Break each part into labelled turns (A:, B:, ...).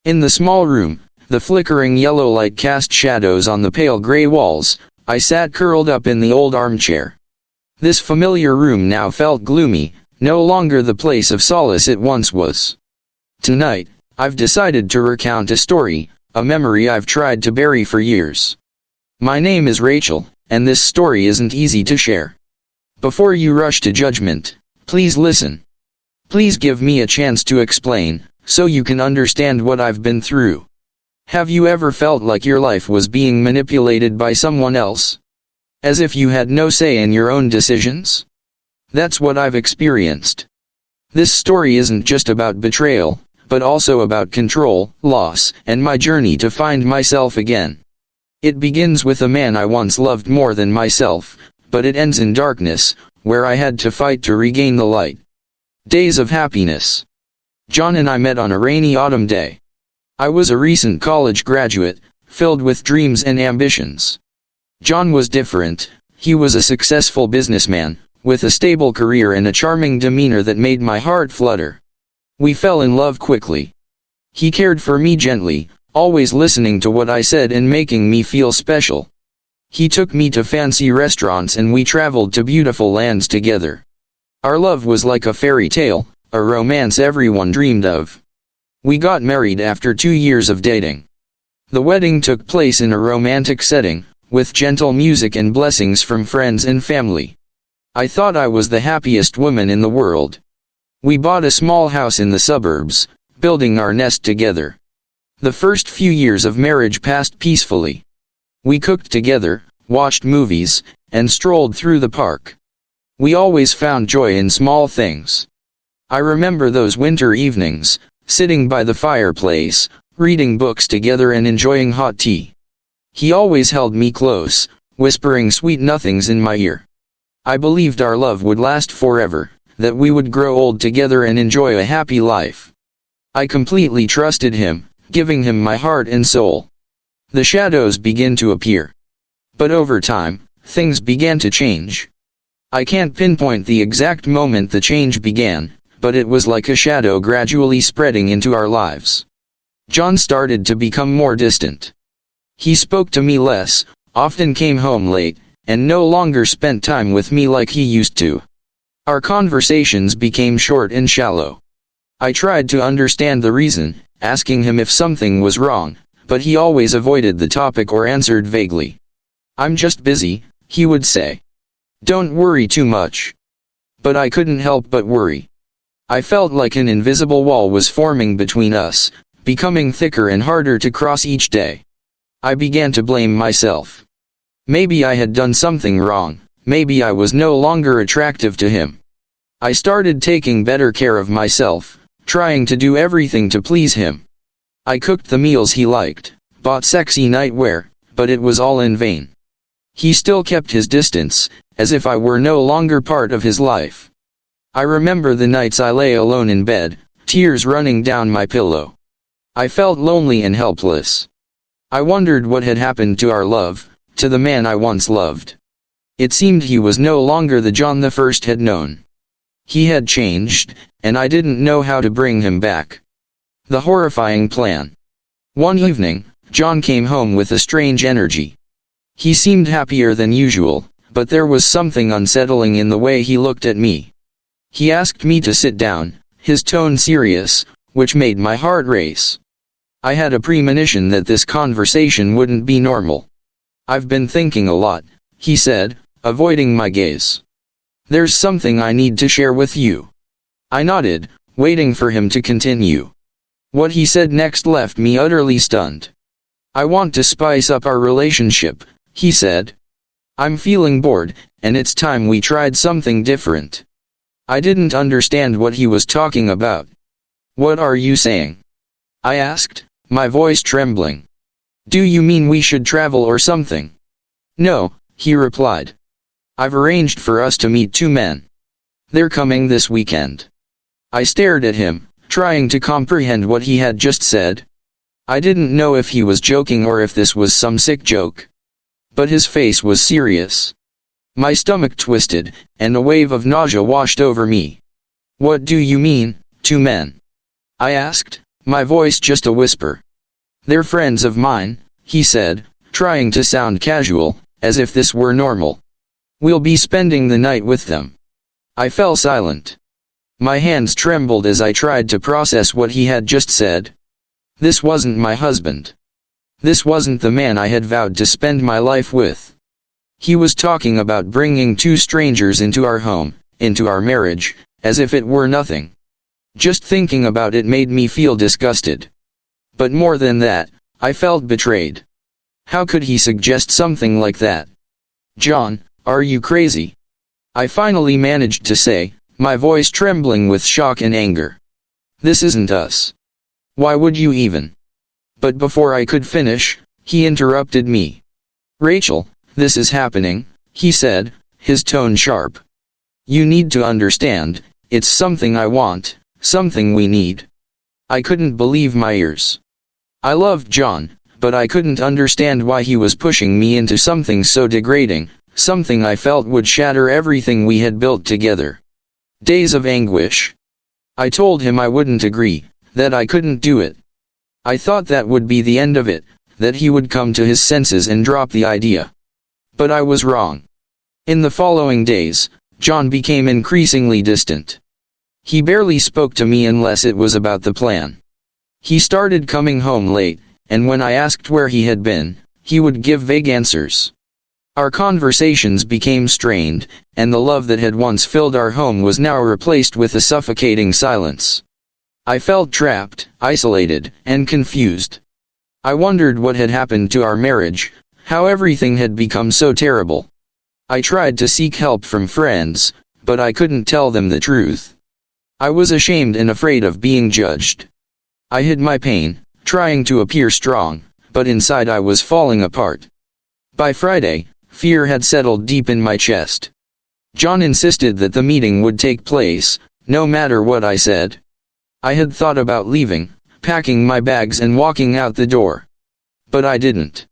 A: In the small room, the flickering yellow light cast shadows on the pale gray walls. I sat curled up in the old armchair. This familiar room now felt gloomy, no longer the place of solace it once was. Tonight, I've decided to recount a story, a memory I've tried to bury for years. My name is Rachel, and this story isn't easy to share. Before you rush to judgment, please listen. Please give me a chance to explain, so you can understand what I've been through. Have you ever felt like your life was being manipulated by someone else? As if you had no say in your own decisions? That's what I've experienced. This story isn't just about betrayal, but also about control, loss, and my journey to find myself again. It begins with a man I once loved more than myself, but it ends in darkness, where I had to fight to regain the light. Days of happiness. John and I met on a rainy autumn day. I was a recent college graduate, filled with dreams and ambitions. John was different. He was a successful businessman, with a stable career and a charming demeanor that made my heart flutter. We fell in love quickly. He cared for me gently, always listening to what I said and making me feel special. He took me to fancy restaurants and we traveled to beautiful lands together. Our love was like a fairy tale, a romance everyone dreamed of. We got married after 2 years of dating. The wedding took place in a romantic setting, with gentle music and blessings from friends and family. I thought I was the happiest woman in the world. We bought a small house in the suburbs, building our nest together. The first few years of marriage passed peacefully. We cooked together, watched movies, and strolled through the park. We always found joy in small things. I remember those winter evenings, sitting by the fireplace, reading books together and enjoying hot tea. He always held me close, whispering sweet nothings in my ear. I believed our love would last forever, that we would grow old together and enjoy a happy life. I completely trusted him, giving him my heart and soul. The shadows began to appear. But over time, things began to change. I can't pinpoint the exact moment the change began, but it was like a shadow gradually spreading into our lives. John started to become more distant. He spoke to me less, often came home late, and no longer spent time with me like he used to. Our conversations became short and shallow. I tried to understand the reason, asking him if something was wrong, but he always avoided the topic or answered vaguely. "I'm just busy," he would say. "Don't worry too much." But I couldn't help but worry. I felt like an invisible wall was forming between us, becoming thicker and harder to cross each day. I began to blame myself. Maybe I had done something wrong, maybe I was no longer attractive to him. I started taking better care of myself, trying to do everything to please him. I cooked the meals he liked, bought sexy nightwear, but it was all in vain. He still kept his distance, as if I were no longer part of his life. I remember the nights I lay alone in bed, tears running down my pillow. I felt lonely and helpless. I wondered what had happened to our love, to the man I once loved. It seemed he was no longer the John the First had known. He had changed, and I didn't know how to bring him back. The horrifying plan. One evening, John came home with a strange energy. He seemed happier than usual, but there was something unsettling in the way he looked at me. He asked me to sit down, his tone serious, which made my heart race. I had a premonition that this conversation wouldn't be normal. "I've been thinking a lot," he said, avoiding my gaze. "There's something I need to share with you." I nodded, waiting for him to continue. What he said next left me utterly stunned. "I want to spice up our relationship," he said. "I'm feeling bored, and it's time we tried something different." I didn't understand what he was talking about. "What are you saying?" I asked, my voice trembling. "Do you mean we should travel or something?" "No," he replied. "I've arranged for us to meet 2 men. They're coming this weekend." I stared at him, trying to comprehend what he had just said. I didn't know if he was joking or if this was some sick joke. But his face was serious. My stomach twisted, and a wave of nausea washed over me. "What do you mean, 2 men?" I asked, My voice just a whisper. "They're friends of mine," he said, trying to sound casual, as if this were normal. "We'll be spending the night with them." I fell silent. My hands trembled as I tried to process what he had just said. This wasn't my husband. This wasn't the man I had vowed to spend my life with. He was talking about bringing two strangers into our home, into our marriage, as if it were nothing. Just thinking about it made me feel disgusted. But more than that, I felt betrayed. How could he suggest something like that? "John, are you crazy?" I finally managed to say, my voice trembling with shock and anger. "This isn't us. Why would you even?" But before I could finish, he interrupted me. "Rachel, this is happening," he said, his tone sharp. "You need to understand, it's something I want, something we need." I couldn't believe my ears. I loved John, but I couldn't understand why he was pushing me into something so degrading, something I felt would shatter everything we had built together. Days of anguish. I told him I wouldn't agree, that I couldn't do it. I thought that would be the end of it, that he would come to his senses and drop the idea. But I was wrong. In the following days, John became increasingly distant. He barely spoke to me unless it was about the plan. He started coming home late, and when I asked where he had been, he would give vague answers. Our conversations became strained, and the love that had once filled our home was now replaced with a suffocating silence. I felt trapped, isolated, and confused. I wondered what had happened to our marriage, how everything had become so terrible. I tried to seek help from friends, but I couldn't tell them the truth. I was ashamed and afraid of being judged. I hid my pain, trying to appear strong, but inside I was falling apart. By Friday, fear had settled deep in my chest. John insisted that the meeting would take place, no matter what I said. I had thought about leaving, packing my bags and walking out the door. But I didn't.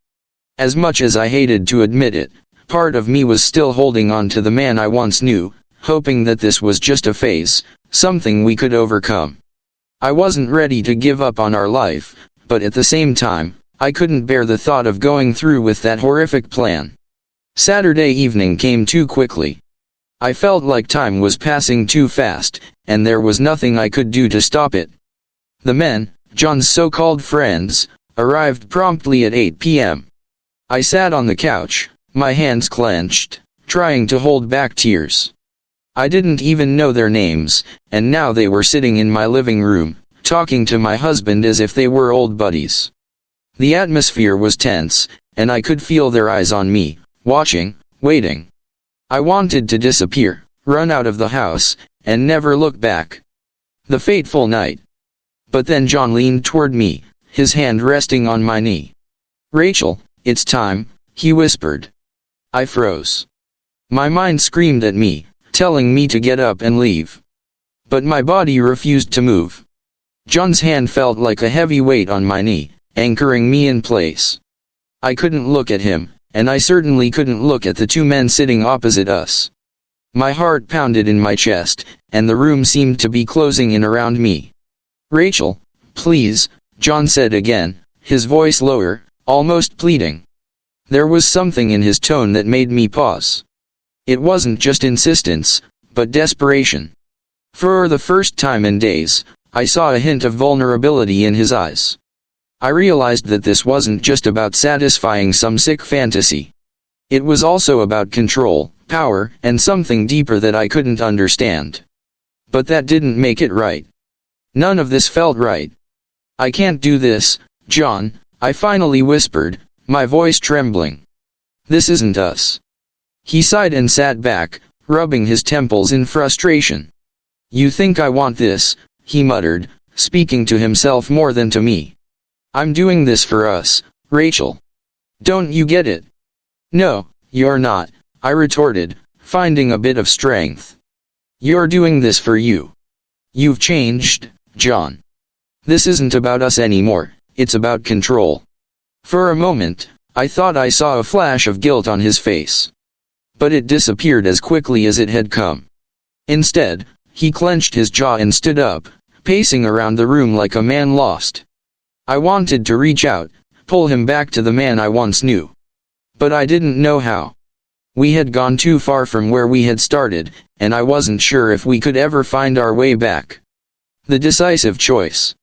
A: As much as I hated to admit it, part of me was still holding on to the man I once knew, hoping that this was just a phase, something we could overcome. I wasn't ready to give up on our life, but at the same time, I couldn't bear the thought of going through with that horrific plan. Saturday evening came too quickly. I felt like time was passing too fast, and there was nothing I could do to stop it. The men, John's so-called friends, arrived promptly at 8 p.m. I sat on the couch, my hands clenched, trying to hold back tears. I didn't even know their names, and now they were sitting in my living room, talking to my husband as if they were old buddies. The atmosphere was tense, and I could feel their eyes on me, watching, waiting. I wanted to disappear, run out of the house, and never look back. The fateful night. But then John leaned toward me, his hand resting on my knee. "Rachel, it's time," he whispered. I froze. My mind screamed at me, telling me to get up and leave. But my body refused to move. John's hand felt like a heavy weight on my knee, anchoring me in place. I couldn't look at him, and I certainly couldn't look at the two men sitting opposite us. My heart pounded in my chest, and the room seemed to be closing in around me. "Rachel, please," John said again, his voice lower, almost pleading. There was something in his tone that made me pause. It wasn't just insistence, but desperation. For the first time in days, I saw a hint of vulnerability in his eyes. I realized that this wasn't just about satisfying some sick fantasy. It was also about control, power, and something deeper that I couldn't understand. But that didn't make it right. None of this felt right. "I can't do this, John," I finally whispered, my voice trembling. "This isn't us." He sighed and sat back, rubbing his temples in frustration. "You think I want this," he muttered, speaking to himself more than to me. "I'm doing this for us, Rachel. Don't you get it?" "No, you're not," I retorted, finding a bit of strength. "You're doing this for you. You've changed, John. This isn't about us anymore, it's about control." For a moment, I thought I saw a flash of guilt on his face. But it disappeared as quickly as it had come. Instead, he clenched his jaw and stood up, pacing around the room like a man lost. I wanted to reach out, pull him back to the man I once knew. But I didn't know how. We had gone too far from where we had started, and I wasn't sure if we could ever find our way back. The decisive choice.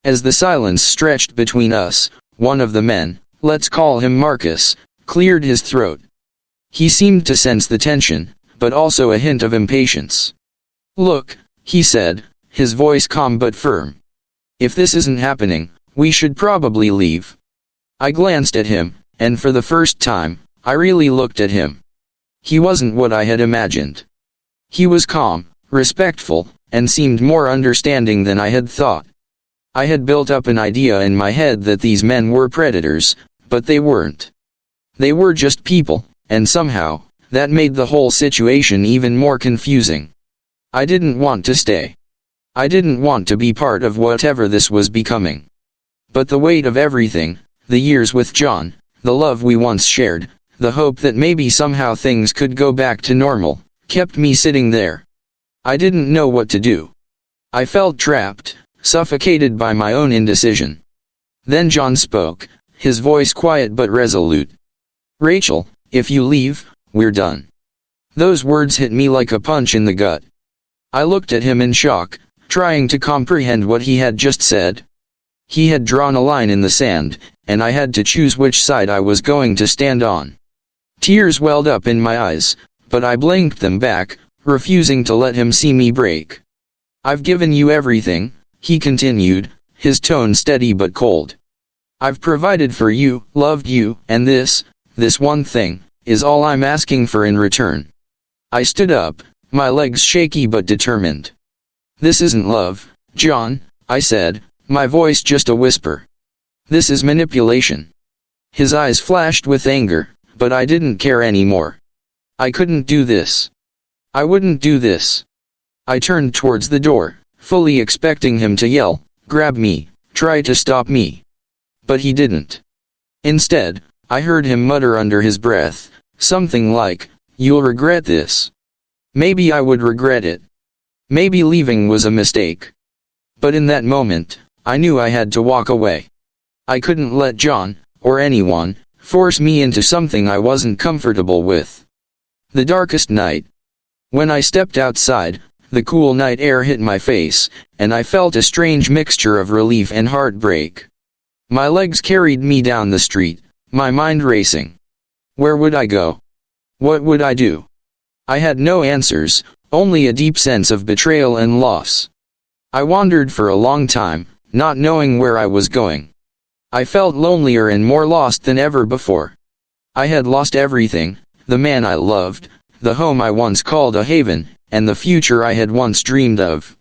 A: As the silence stretched between us, one of the men, let's call him Marcus, cleared his throat. He seemed to sense the tension, but also a hint of impatience. "Look," he said, his voice calm but firm. "If this isn't happening, we should probably leave." I glanced at him, and for the first time, I really looked at him. He wasn't what I had imagined. He was calm, respectful, and seemed more understanding than I had thought. I had built up an idea in my head that these men were predators, but they weren't. They were just people, and somehow, that made the whole situation even more confusing. I didn't want to stay. I didn't want to be part of whatever this was becoming. But the weight of everything, the years with John, the love we once shared, the hope that maybe somehow things could go back to normal, kept me sitting there. I didn't know what to do. I felt trapped, suffocated by my own indecision. Then John spoke, his voice quiet but resolute. "Rachel, if you leave, we're done." Those words hit me like a punch in the gut. I looked at him in shock, trying to comprehend what he had just said. He had drawn a line in the sand, and I had to choose which side I was going to stand on. Tears welled up in my eyes, but I blinked them back, refusing to let him see me break. "I've given you everything," he continued, his tone steady but cold. "I've provided for you, loved you, and this one thing, is all I'm asking for in return." I stood up, my legs shaky but determined. "This isn't love, John," I said, my voice just a whisper. "This is manipulation." His eyes flashed with anger, but I didn't care anymore. I couldn't do this. I wouldn't do this. I turned towards the door, fully expecting him to yell, grab me, try to stop me. But he didn't. Instead, I heard him mutter under his breath, something like, "You'll regret this." Maybe I would regret it. Maybe leaving was a mistake. But in that moment, I knew I had to walk away. I couldn't let John, or anyone, force me into something I wasn't comfortable with. The darkest night. When I stepped outside, the cool night air hit my face, and I felt a strange mixture of relief and heartbreak. My legs carried me down the street, my mind racing. Where would I go? What would I do? I had no answers, only a deep sense of betrayal and loss. I wandered for a long time, not knowing where I was going. I felt lonelier and more lost than ever before. I had lost everything, the man I loved, the home I once called a haven, and the future I had once dreamed of.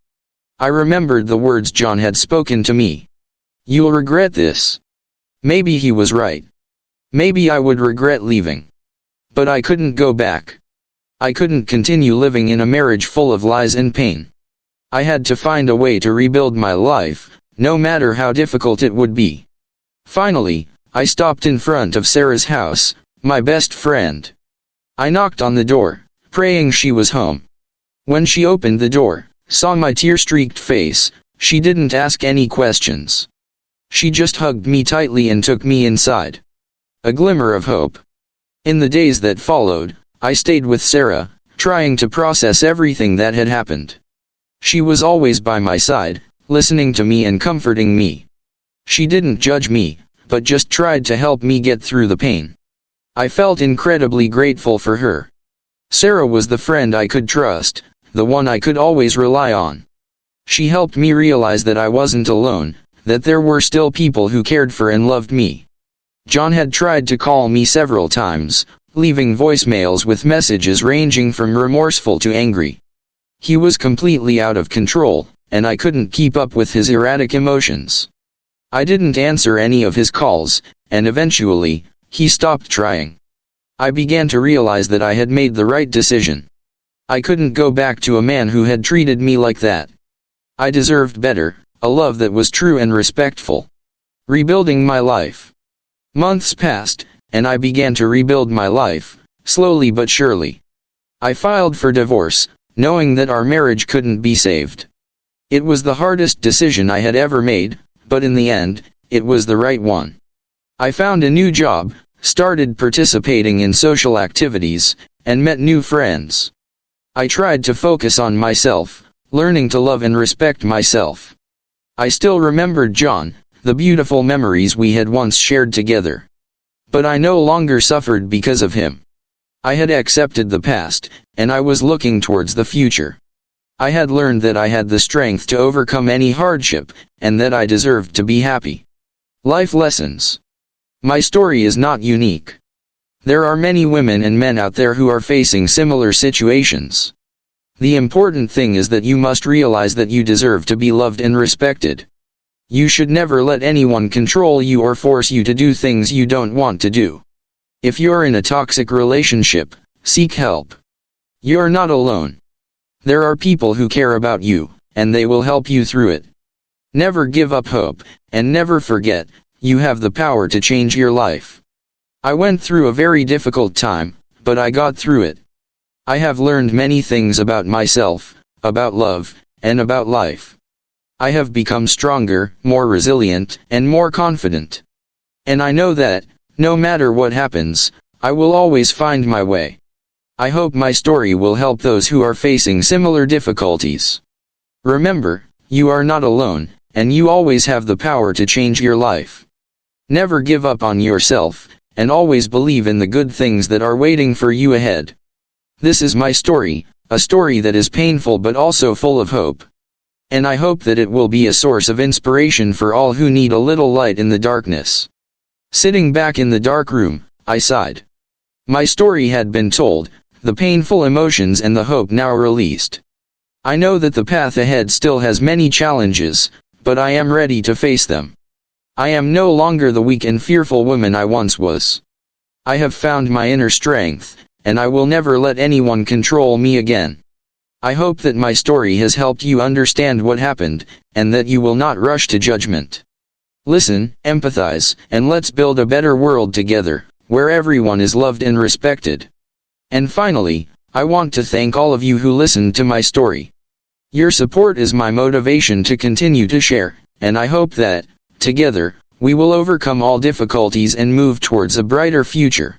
A: I remembered the words John had spoken to me. "You'll regret this." Maybe he was right. Maybe I would regret leaving. But I couldn't go back. I couldn't continue living in a marriage full of lies and pain. I had to find a way to rebuild my life, no matter how difficult it would be. Finally, I stopped in front of Sarah's house, my best friend. I knocked on the door, praying she was home. When she opened the door, saw my tear-streaked face, she didn't ask any questions. She just hugged me tightly and took me inside. A glimmer of hope. In the days that followed, I stayed with Sarah, trying to process everything that had happened. She was always by my side, listening to me and comforting me. She didn't judge me, but just tried to help me get through the pain. I felt incredibly grateful for her. Sarah was the friend I could trust, the one I could always rely on. She helped me realize that I wasn't alone, that there were still people who cared for and loved me. John had tried to call me several times, leaving voicemails with messages ranging from remorseful to angry. He was completely out of control, and I couldn't keep up with his erratic emotions. I didn't answer any of his calls, and eventually, he stopped trying. I began to realize that I had made the right decision. I couldn't go back to a man who had treated me like that. I deserved better, a love that was true and respectful. Rebuilding my life. Months passed, and I began to rebuild my life, slowly but surely. I filed for divorce, knowing that our marriage couldn't be saved. It was the hardest decision I had ever made, but in the end, it was the right one. I found a new job, started participating in social activities, and met new friends. I tried to focus on myself, learning to love and respect myself. I still remembered John, the beautiful memories we had once shared together. But I no longer suffered because of him. I had accepted the past, and I was looking towards the future. I had learned that I had the strength to overcome any hardship, and that I deserved to be happy. Life lessons. My story is not unique. There are many women and men out there who are facing similar situations. The important thing is that you must realize that you deserve to be loved and respected. You should never let anyone control you or force you to do things you don't want to do. If you're in a toxic relationship, seek help. You're not alone. There are people who care about you, and they will help you through it. Never give up hope, and never forget, you have the power to change your life. I went through a very difficult time, but I got through it. I have learned many things about myself, about love, and about life. I have become stronger, more resilient, and more confident. And I know that, no matter what happens, I will always find my way. I hope my story will help those who are facing similar difficulties. Remember, you are not alone, and you always have the power to change your life. Never give up on yourself, and always believe in the good things that are waiting for you ahead. This is my story, a story that is painful but also full of hope. And I hope that it will be a source of inspiration for all who need a little light in the darkness. Sitting back in the dark room, I sighed. My story had been told, the painful emotions and the hope now released. I know that the path ahead still has many challenges, but I am ready to face them. I am no longer the weak and fearful woman I once was. I have found my inner strength, and I will never let anyone control me again. I hope that my story has helped you understand what happened, and that you will not rush to judgment. Listen, empathize, and let's build a better world together, where everyone is loved and respected. And finally, I want to thank all of you who listened to my story. Your support is my motivation to continue to share, and I hope that, together, we will overcome all difficulties and move towards a brighter future.